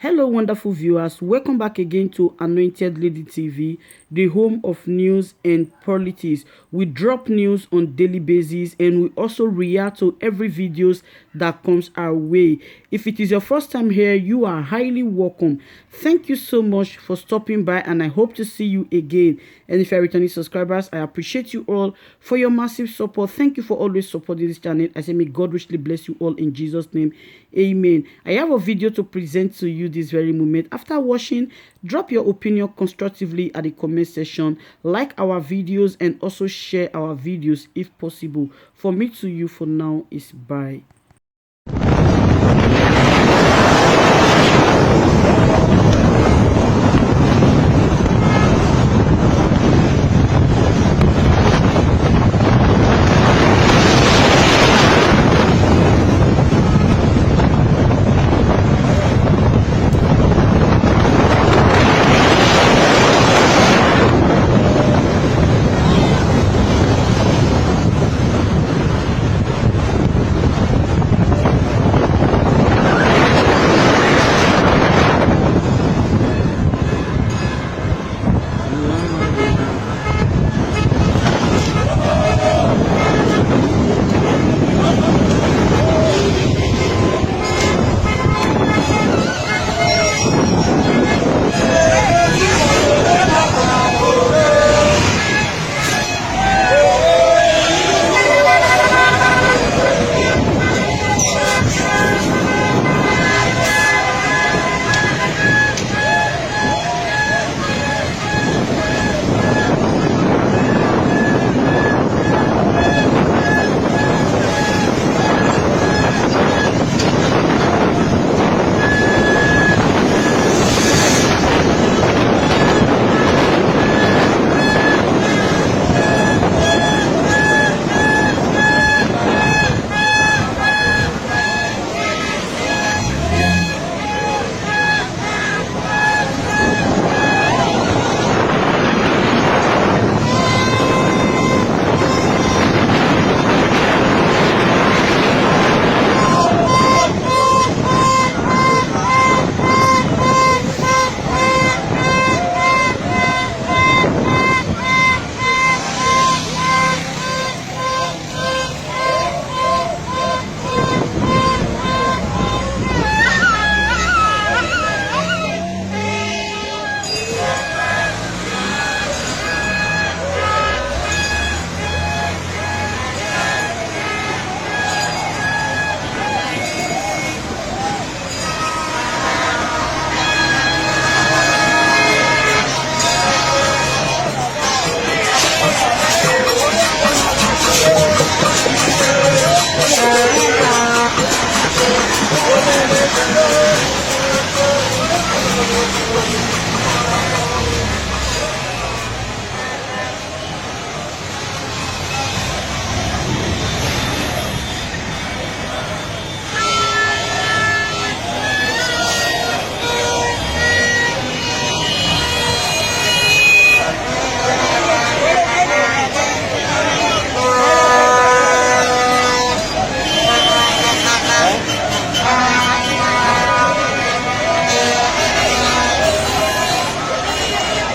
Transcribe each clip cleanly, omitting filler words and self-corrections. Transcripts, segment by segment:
Hello, wonderful viewers. Welcome back again to Anointed Lady TV, the home of news and politics. We drop news on daily basis and we also react to every videos that comes our way. If it is your first time here, you are highly welcome. Thank you so much for stopping by and I hope to see you again. And if you're returning subscribers, I appreciate you all for your massive support. Thank you for always supporting this channel. I say may God richly bless you all in Jesus' name. Amen. I have a video to present to you this very moment. After watching, drop your opinion constructively at the comment section, like our videos and also share our videos if possible. For me to you for now is bye.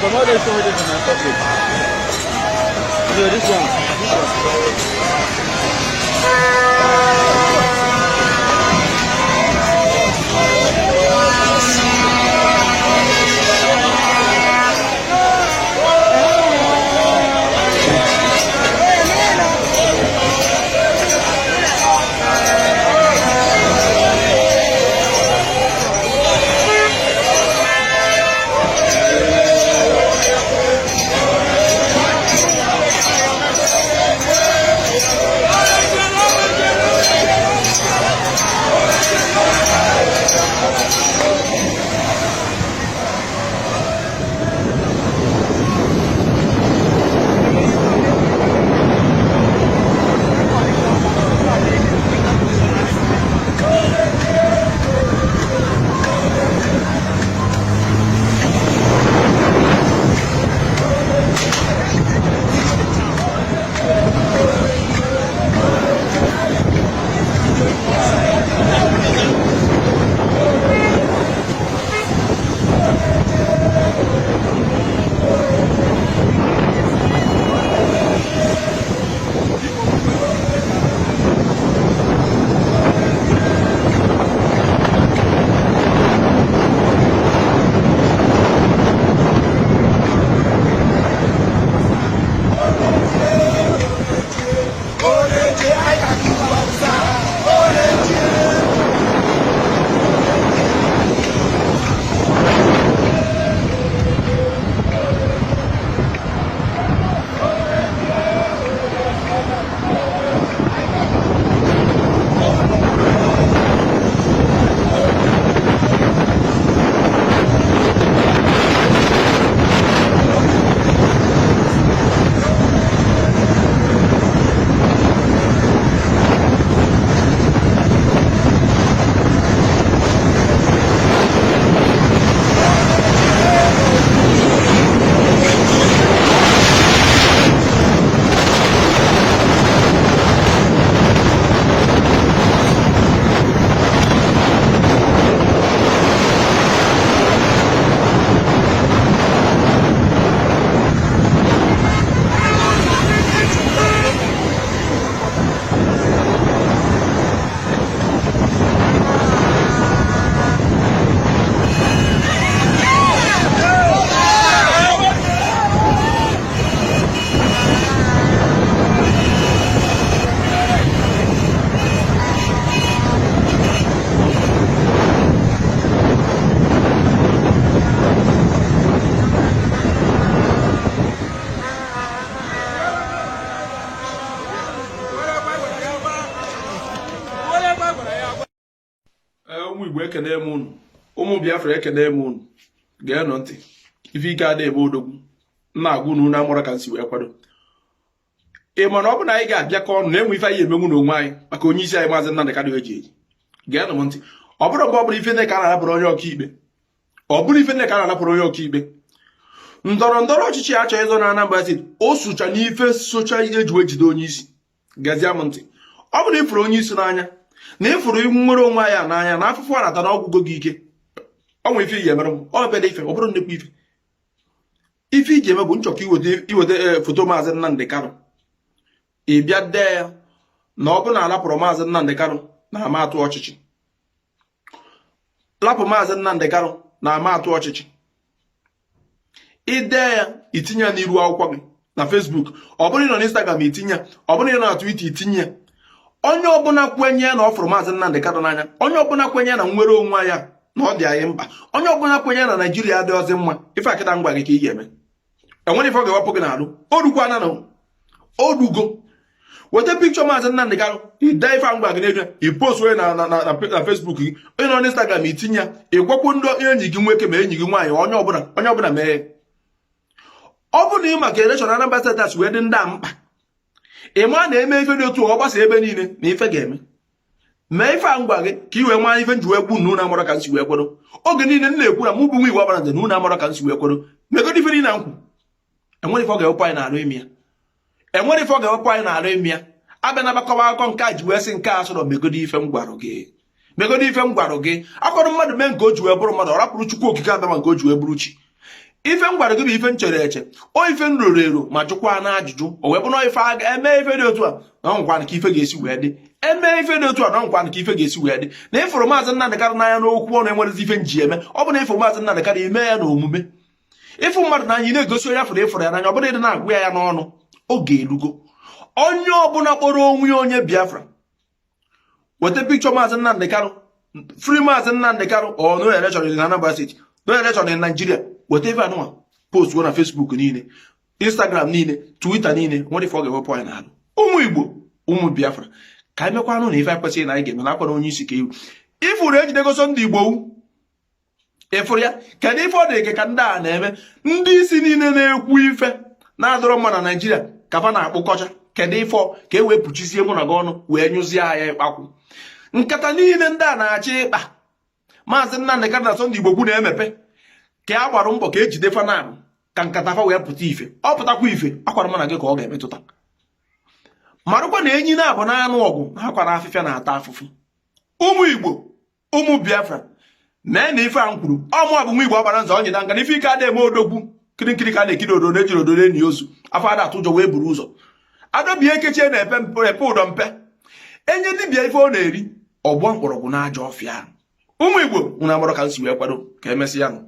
From all those showing this in my pocket. No, this one. ekene m unu ụmụ Biafra ekene m unu geenụ ntị ife ike ada eme odogwu na-agwụ na unu amụrụ ka nsi wee kwado ị ma na ọ bụ na anyị ga-abịakọ ọnụ na-enwe ife anyị emenwu n'onwe anyị maka onye isi anyị Maazị Nnamdi Kanu eji geenụ m ntị ọ bụrụ mgbe ọ bụrụ ife ka a na-anapụrụ onye ọkaikpe ọ bụrụ ife ka a na-anapụrụ onye ọkaikpe ndọrọ ndọrọ ọchịchị achọ ịzọ na Anambra Steeti o socha n'ife socha ihe eji wee jide onye isi gazie m ntị ọ bụ na ịfụrụ onye isi n'anya na ịfụrụ nwere onwe ya n'anya na afụfụ a nata na ọgwụgo gị ike ọnwa ife iyi emere m ọ bịa ife ọ bụrụ nnekwu ife iji eme bụ nchọka iweta foto Maazị Nnamdi Kanu ị bịa dee ya na ọ bụ na alapụrụ Maazị Nnamdi Kanu na-ama atụ ọchịchị lapụ Maazị Nnamdi Kanu na-ama atụ ọchịchị ide ya itinye ya n'iru akwụkwọ gị na Facebook ọ bụrụ nọ n'Instagram itinye ya ọ bụrụ na Twitter itinye ya onye ọbụla kwenye na ọ fụrụ Maazị Nnamdi Kanu n'anya onye ọbụla kwenye na nwere onwe ya na ọ dị anyị mkpa onye ọbụla kwenye na Naijiria dị ọzọ mma ife akịta ngwa gị ka ị ga-eme enwere ife ọ ga-ewepụ gị n'alụ orukwana na orugo weta pikchọ Maazị Nnamdi Kanu ide ife ngwa gị n'elu ipost onye na Facebook gị onye nọ n'Instagram itinye ya ịgwakwu ndị enyi gị nwoke ma enyi gị nwaanyị onye ọbụla mee ọ bụ na ị maka elekshọn Anambra Steeti wee dị ndị a mkpa ị ma na-eme ife dị otu ọ gbasa ebe niile na ife ga-eme mee ife a ngwa gị ka ị wee maa ife nji wee gbu na unu amara ka nsi wee kwado oge niile m na-ekwu na mụ bụ nwa Igbo agbara nze na unu amara ka nsi wee kwado megodi ife niile na nkwu enwere ife ọ ga-ewepụ anyị na-arụ imi ya enwere ife ọ ga-ewepụ anyị na-arụ imi ya abịa na agbakọba akọ nke a ji wee sị nke a sọrọ megodi ife m gwarụ gị akọrọ mmadụ mee nke o ji wee bụrụ mmadụ ọ rapụrụ Chukwu okike abịa ma nke o ji wee bụrụ chi ife m gwara gị bụ ife m chere eche o ife m roro ero ma jụkwa na ajụjụ o wee bụ na ife a ga-eme ife dị otu a na nkwana ka ife ga-esi wee dị eme ife dị otu a na nkwana ka ife ga-esi wee dị na ịfụrụ Maazị Nnamdi Kanu n'anya n'okwu ọnụ enwerezi ife nji eme ọ bụ na ịfụrụ Maazị Nnamdi Kanu ime ya na omume ịfụ mmadụ n'anya ị na-egosi onye ịfụrụ ya n'anya ọ bụrụ ịdị na-agwụ ya n'ọnụ oge erugo onye ọbụla kpọrọ onwe ya onye Biafra weta pikchọ Maazị Nnamdi Kanu free Maazị Nnamdi Kanu ọ no election in Anambra State no election in Nigeria whatever anụnwa post na Facebook niile Instagram niile Twitter niile nwere ife ọ ga-ewepụ anyị n'alụ ụmụ Igbo ụmụ Biafra ka anyị mekwanụ na ife anyị kwesịrị na anyị ga-eme na akwara onye isi ka iwu ifụrụ ejidegoso ndị Igbo ịfụrụ ya kedu ife ọ dị ike ka ndị a na-eme ndị isi niile na-ekwu ife na-adọrọ mma na Naijiria ka fa na-akpụkọcha kedu ife ka e wee pụchizie mụ na gị ọnụ wee nyụzie anya ịkpakwụ nkata niile ndị a na-achị ịkpa Maazị Nnamdi Kanu na ndị Igbo kwu na-emepe ka a gbara mbọ ka ejide fanabụ ka nkata fa wee pụta ife ọ pụtakwa ife akwara m na gị ka ọ ga-emetụta marụkwa na enyi na-abụ na anụ ọgụ na akwara afịfịa na-ata afụfụ ụmụ Igbo ụmụ Biafra mee na ife a m kwuru ọmụ abụ nwa Igbo agbara nzọ onye da nga na ife ike ada eme odogwu kirikiri ka na-ekiri odo na-ejiri odo enyi ozu afọ ada atụ ụjọ wee buru ụzọ adọbie ekechie na-epe ụdọ mpe enye dibịa ife ọ na-eri ọgbọ mkpọrọgwụ na aja ọfịa ụmụ Igbo nwere amụrụ ka m si wee kwado ka emesịa nụ